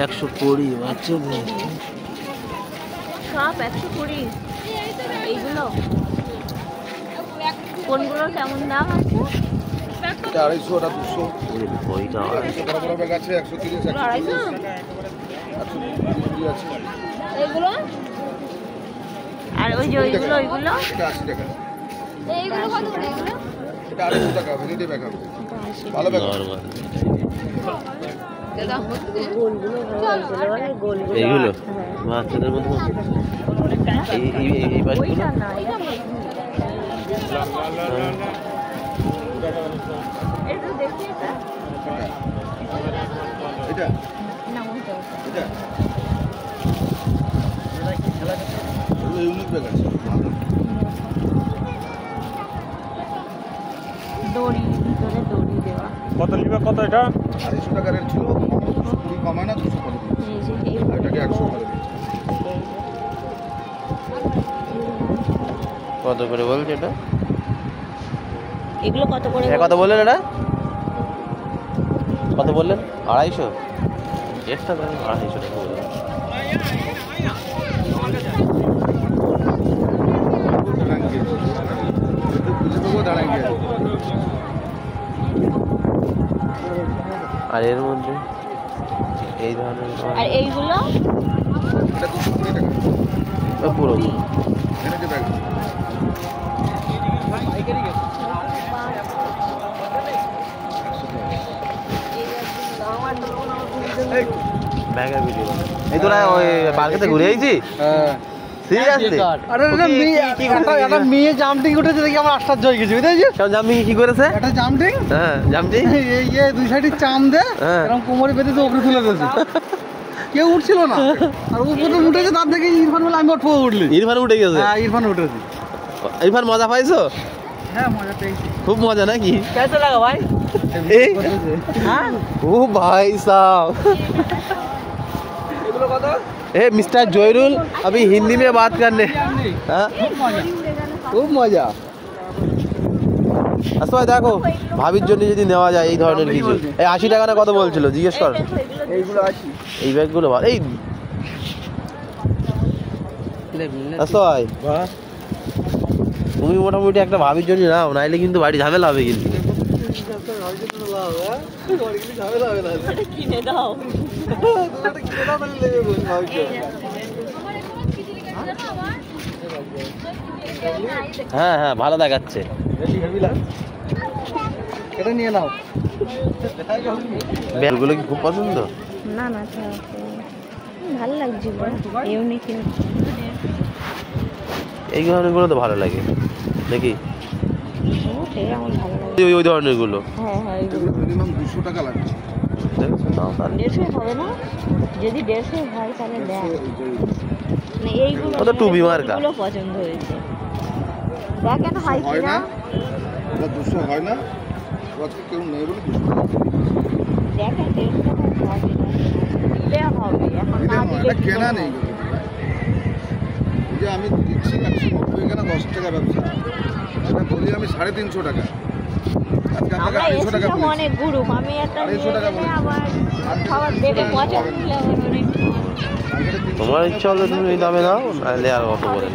120 বাচ্চাদের সব 120। এইগুলো কোনগুলো কেমন দাম আছে? এটা 250 ওটা 200। ওইটা বড় বড় ব্যাগ আছে 130 140 আছে। এইগুলো আর ওই যে ওইগুলো এটা 80 টাকা। এইগুলো কত করে? এগুলো এটা 250 টাকা ভ্যানিটি ব্যাগ হবে। ভালো ব্যাগ। এইগুলো বাচ্চাদের মতো এই বাচ্চাগুলো এটা ইউনিক ব্যাগ আছে। দড়ি ভিতরে দড়ি দেওয়া। কত নিবে? কত এটা? 250 টাকা রেট ছিল, 220 কমায় না 200 করে দিয়েছে। এটাকে 100 করে দিয়েছে। কত করে বলছে এটা? এগুলো কত করে? কত বললেন এটা? কত বললেন? 250? এক্সট্রা দাম 250 টাকা বললেন। আর এর মধ্যে এই ধরনের আর এইগুলো এটা 220 টাকা পুরো ভ্যানিটি ব্যাগ। ব্যাগের ভিডিও এই তোরা ওই পার্কেতে ঘুরে আইছি। হ্যাঁ সিরিয়াসলি? আরে একটা মেয়ে জাম্পিং উঠেছে দেখি আমার আশ্চর্য হয়ে গেছে, বুঝেছিস? সব জাম্পিং কি করেছে? একটা জাম্পিং, হ্যাঁ জাম্পিং এই দুই সাইডে চাম দে, এরকম কোমরে বেঁধে তো উপরে তুলে দিয়েছে। কেউ উঠছিল না, আর উপরে উঠেছে, তার দেখে ইরফান বলে আমি উঠলি। ইরফান উঠে গেছে? হ্যাঁ ইরফান উঠেছে। ইরফান মজা পাইছো? হ্যাঁ মজা পেয়েছি। খুব মজা নাকি? कैसे लगा भाई? হ্যাঁ ओ भाई साहब ए मिस्टर जोयरुल अभी हिंदी में बात करने। हाँ খুব মজা। আসলে দেখো ভাবির জন্য যদি নেওয়া যায় এই ধরনের কিছু। এই 80 টাকা না কত বলছিল জিজ্ঞেস কর। এইগুলো আছে, এই ব্যাগগুলো ভালো। এই আসলে তুমি মোটামুটি একটা ভাবির জন্য নাও, নাইলে কিন্তু বাড়ি ঝামেলা হবে কিন্তু। কিনে দাও। হ্যাঁ হ্যাঁ ভালো দেখাচ্ছে। এটা নিয়ে নাও। ব্যাগগুলো কি খুব পছন্দ? না না ভালো লাগছে, ইউনিক। এই ধরনেরগুলো তো ভালো লাগে নাকি? আমার ভালো লাগে ওই ধরনের গুলো। হ্যাঁ হ্যাঁ এগুলো মিনিমাম 200 টাকা লাগবে। 150 হবে না? যদি 150 হয় তাহলে দেখ। মানে এইগুলো ও তো টুবি মার্কা। এগুলো পছন্দ হয়েছে। দেখেন হয় হয় কিনা। না এটা 200 হয় না, আজকে কেউ নেই বলে 200 টাকা। দেখেন 150 হয় কিনা। দিলে হবে, এখন না দিলে এটা কেনা নেই। এই যে আমি দিচ্ছি 190 এখানে 10 টাকা ব্যবসা, এটা বলি আমি 350 টাকা। আজকে আপনাকে 250 টাকা বলি। অনেক গ্রুপ, আমি একটা 250 টাকা বলি। আবার খাবার দেখে পছন্দ হলে আবার অনেক তোমার ইচ্ছা হলে তুমি এই দামে নাও, নাহলে আর অত বলে